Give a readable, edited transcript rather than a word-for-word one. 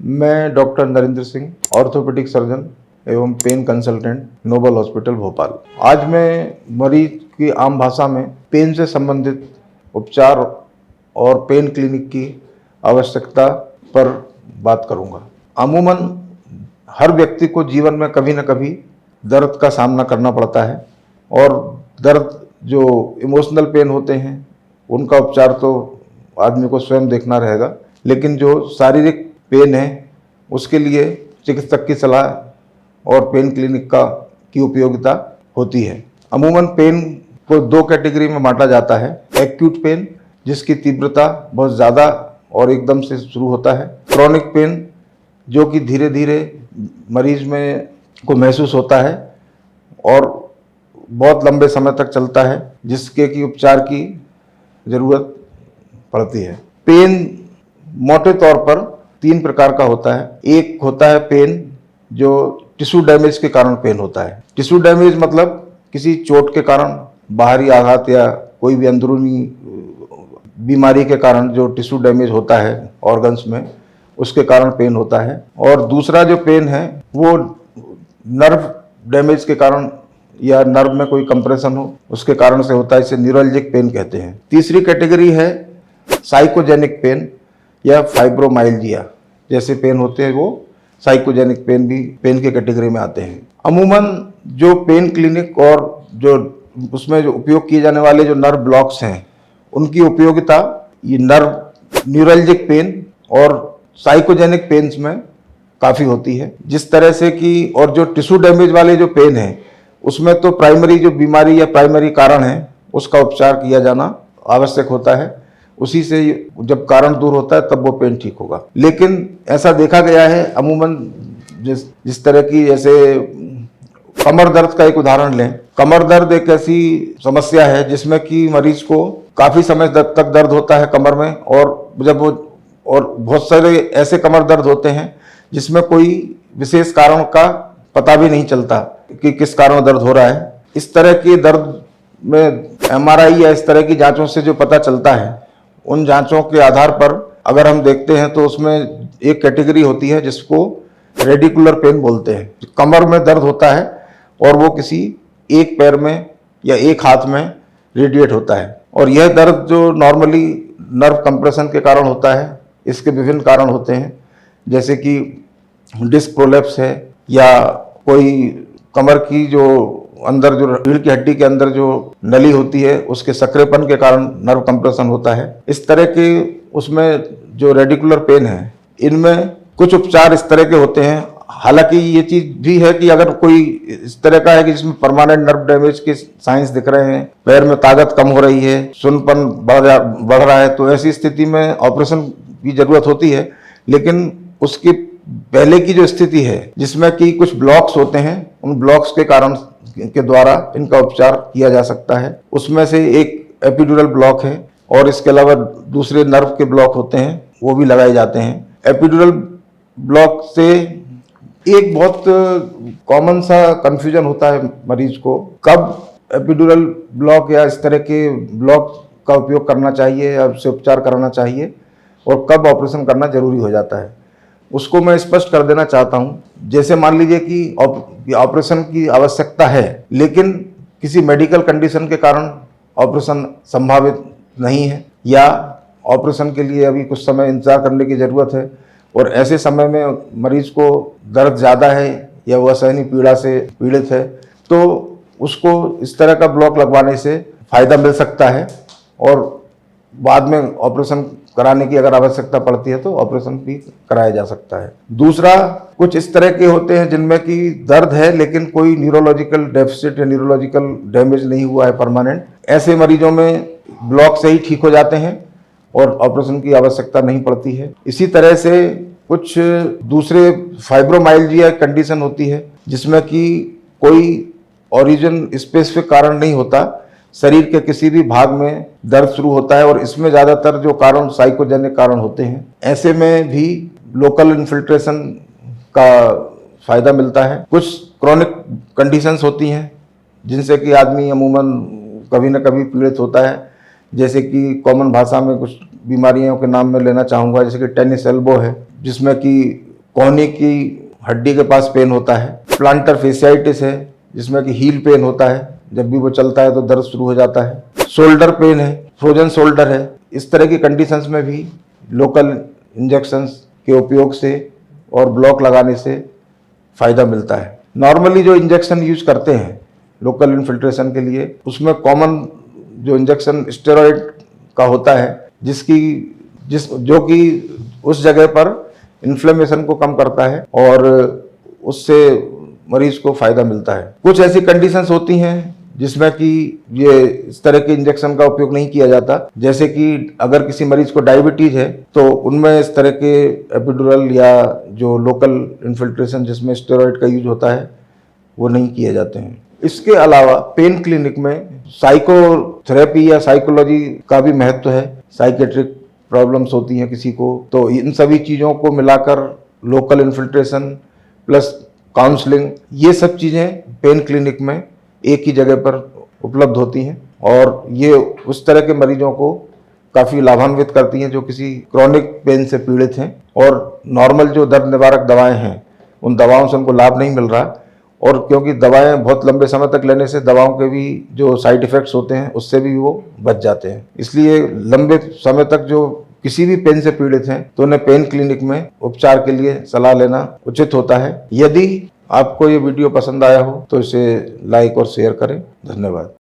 मैं doctor Narendra Singh, orthopaedic surgeon एवं pain consultant, noble hospital Bhopal. आज मैं मरीज की आम भाषा में पेन से संबंधित उपचार और पेन क्लिनिक की आवश्यकता पर बात करूंगा। अमूमन हर व्यक्ति को जीवन में कभी न कभी दर्द का सामना करना पड़ता है और दर्द जो इमोशनल पेन होते हैं उनका उपचार तो आदमी को स्वयं देखना रहेगा, लेकिन जो शारीरिक पेन है उसके लिए चिकित्सक की सलाह और पेन क्लिनिक की उपयोगिता होती है। अमूमन पेन को दो कैटेगरी में बांटा जाता है। एक्यूट पेन जिसकी तीव्रता बहुत ज़्यादा और एकदम से शुरू होता है। क्रोनिक पेन जो कि धीरे धीरे मरीज में को महसूस होता है और बहुत लंबे समय तक चलता है, जिसके कि उपचार की ज़रूरत पड़ती है। पेन मोटे तौर पर तीन प्रकार का होता है। एक होता है पेन जो टिश्यू डैमेज के कारण पेन होता है। टिश्यू डैमेज मतलब किसी चोट के कारण, बाहरी आघात या कोई भी अंदरूनी बीमारी के कारण जो टिश्यू डैमेज होता है ऑर्गन्स में, उसके कारण पेन होता है। और दूसरा जो पेन है वो नर्व डैमेज के कारण या नर्व में कोई कंप्रेशन हो उसके कारण से होता है, इसे न्यूरल्जिक पेन कहते हैं। तीसरी कैटेगरी है साइकोजेनिक पेन या फाइब्रोमाइल्जिया जैसे पेन होते हैं, वो साइकोजेनिक पेन भी पेन के कैटेगरी में आते हैं। अमूमन जो पेन क्लिनिक और जो उसमें जो उपयोग किए जाने वाले जो नर्व ब्लॉक्स हैं उनकी उपयोगिता ये नर्व न्यूरल्जिक पेन और साइकोजेनिक पेन्स में काफ़ी होती है। जिस तरह से कि और जो टिश्यू डैमेज वाले जो पेन है उसमें तो प्राइमरी जो बीमारी या प्राइमरी कारण है उसका उपचार किया जाना आवश्यक होता है। उसी से जब कारण दूर होता है तब वो पेन ठीक होगा। लेकिन ऐसा देखा गया है अमूमन जिस तरह की, जैसे कमर दर्द का एक उदाहरण लें। कमर दर्द एक ऐसी समस्या है जिसमें कि मरीज को काफ़ी समय तक दर्द होता है कमर में, और बहुत सारे ऐसे कमर दर्द होते हैं जिसमें कोई विशेष कारण का पता भी नहीं चलता कि किस कारण दर्द हो रहा है। इस तरह के दर्द में एमआरआई या इस तरह की जांचों से जो पता चलता है, उन जांचों के आधार पर अगर हम देखते हैं तो उसमें एक कैटेगरी होती है जिसको रेडिकुलर पेन बोलते हैं। कमर में दर्द होता है और वो किसी एक पैर में या एक हाथ में रेडिएट होता है, और यह दर्द जो नॉर्मली नर्व कंप्रेशन के कारण होता है, इसके विभिन्न कारण होते हैं जैसे कि डिस्क प्रोलैप्स है या कोई कमर की जो अंदर जो रीढ़ की हड्डी के अंदर जो नली होती है उसके सक्रियपन के कारण नर्व कंप्रेशन होता है। इस तरह के उसमें जो रेडिकुलर पेन है इनमें कुछ उपचार इस तरह के होते हैं। हालांकि ये चीज भी है कि अगर कोई इस तरह का है कि जिसमें परमानेंट नर्व डैमेज के साइंस दिख रहे हैं, पैर में ताकत कम हो रही है, सुन्नपन बढ़ रहा है, तो ऐसी स्थिति में ऑपरेशन की जरूरत होती है। लेकिन उसकी पहले की जो स्थिति है जिसमें कि कुछ ब्लॉक्स होते हैं, उन ब्लॉक्स के कारण के द्वारा इनका उपचार किया जा सकता है। उसमें से एक एपिड्यूरल ब्लॉक है और इसके अलावा दूसरे नर्व के ब्लॉक होते हैं वो भी लगाए जाते हैं। एपिड्यूरल ब्लॉक से एक बहुत कॉमन सा कंफ्यूजन होता है मरीज को, कब एपिड्यूरल ब्लॉक या इस तरह के ब्लॉक का उपयोग करना चाहिए या उससे उपचार कराना चाहिए और कब ऑपरेशन करना जरूरी हो जाता है। उसको मैं स्पष्ट कर देना चाहता हूं। जैसे मान लीजिए कि ऑपरेशन की आवश्यकता है लेकिन किसी मेडिकल कंडीशन के कारण ऑपरेशन संभावित नहीं है या ऑपरेशन के लिए अभी कुछ समय इंतजार करने की ज़रूरत है, और ऐसे समय में मरीज को दर्द ज़्यादा है या वह असहनीय पीड़ा से पीड़ित है, तो उसको इस तरह का ब्लॉक लगवाने से फ़ायदा मिल सकता है और बाद में ऑपरेशन कराने की अगर आवश्यकता पड़ती है तो ऑपरेशन भी कराया जा सकता है। दूसरा, कुछ इस तरह के होते हैं जिनमें कि दर्द है लेकिन कोई न्यूरोलॉजिकल डेफिसिट या न्यूरोलॉजिकल डैमेज नहीं हुआ है परमानेंट। ऐसे मरीजों में ब्लॉक से ही ठीक हो जाते हैं और ऑपरेशन की आवश्यकता नहीं पड़ती है। इसी तरह से कुछ दूसरे फाइब्रोमाइल्जिया कंडीशन होती है जिसमें कि कोई ओरिजिन स्पेसिफिक कारण नहीं होता, शरीर के किसी भी भाग में दर्द शुरू होता है और इसमें ज़्यादातर जो कारण साइकोजेनिक कारण होते हैं। ऐसे में भी लोकल इन्फिल्ट्रेशन का फायदा मिलता है। कुछ क्रॉनिक कंडीशंस होती हैं जिनसे कि आदमी अमूमन कभी न कभी पीड़ित होता है, जैसे कि कॉमन भाषा में कुछ बीमारियों के नाम में लेना चाहूँगा, जैसे कि टेनिस एल्बो है जिसमें कि कोहनी की हड्डी के पास पेन होता है, प्लांटर फेसियाइटिस है जिसमें कि हील पेन होता है, जब भी वो चलता है तो दर्द शुरू हो जाता है, शोल्डर पेन है, फ्रोजन शोल्डर है। इस तरह की कंडीशंस में भी लोकल इंजेक्शंस के उपयोग से और ब्लॉक लगाने से फ़ायदा मिलता है। नॉर्मली जो इंजेक्शन यूज करते हैं लोकल इन्फिल्ट्रेशन के लिए, उसमें कॉमन जो इंजेक्शन स्टेरॉइड का होता है, जो कि उस जगह पर इन्फ्लेमेशन को कम करता है और उससे मरीज को फायदा मिलता है। कुछ ऐसी कंडीशंस होती हैं जिसमें कि ये इस तरह के इंजेक्शन का उपयोग नहीं किया जाता, जैसे कि अगर किसी मरीज को डायबिटीज है तो उनमें इस तरह के एपिडुरल या जो लोकल इन्फिल्ट्रेशन जिसमें स्टेरॉइड का यूज होता है वो नहीं किए जाते हैं। इसके अलावा पेन क्लिनिक में साइकोथेरेपी या साइकोलॉजी का भी महत्व है। साइकेट्रिक प्रॉब्लम्स होती हैं किसी को, तो इन सभी चीज़ों को मिलाकर लोकल इन्फिल्ट्रेशन प्लस काउंसलिंग, ये सब चीज़ें पेन क्लिनिक में एक ही जगह पर उपलब्ध होती हैं और ये उस तरह के मरीजों को काफ़ी लाभान्वित करती हैं जो किसी क्रॉनिक पेन से पीड़ित हैं और नॉर्मल जो दर्द निवारक दवाएं हैं उन दवाओं से उनको लाभ नहीं मिल रहा, और क्योंकि दवाएं बहुत लंबे समय तक लेने से दवाओं के भी जो साइड इफ़ेक्ट्स होते हैं उससे भी वो बच जाते हैं। इसलिए लंबे समय तक जो किसी भी पेन से पीड़ित हैं तो उन्हें पेन क्लिनिक में उपचार के लिए सलाह लेना उचित होता है। यदि आपको ये वीडियो पसंद आया हो तो इसे लाइक और शेयर करें। धन्यवाद।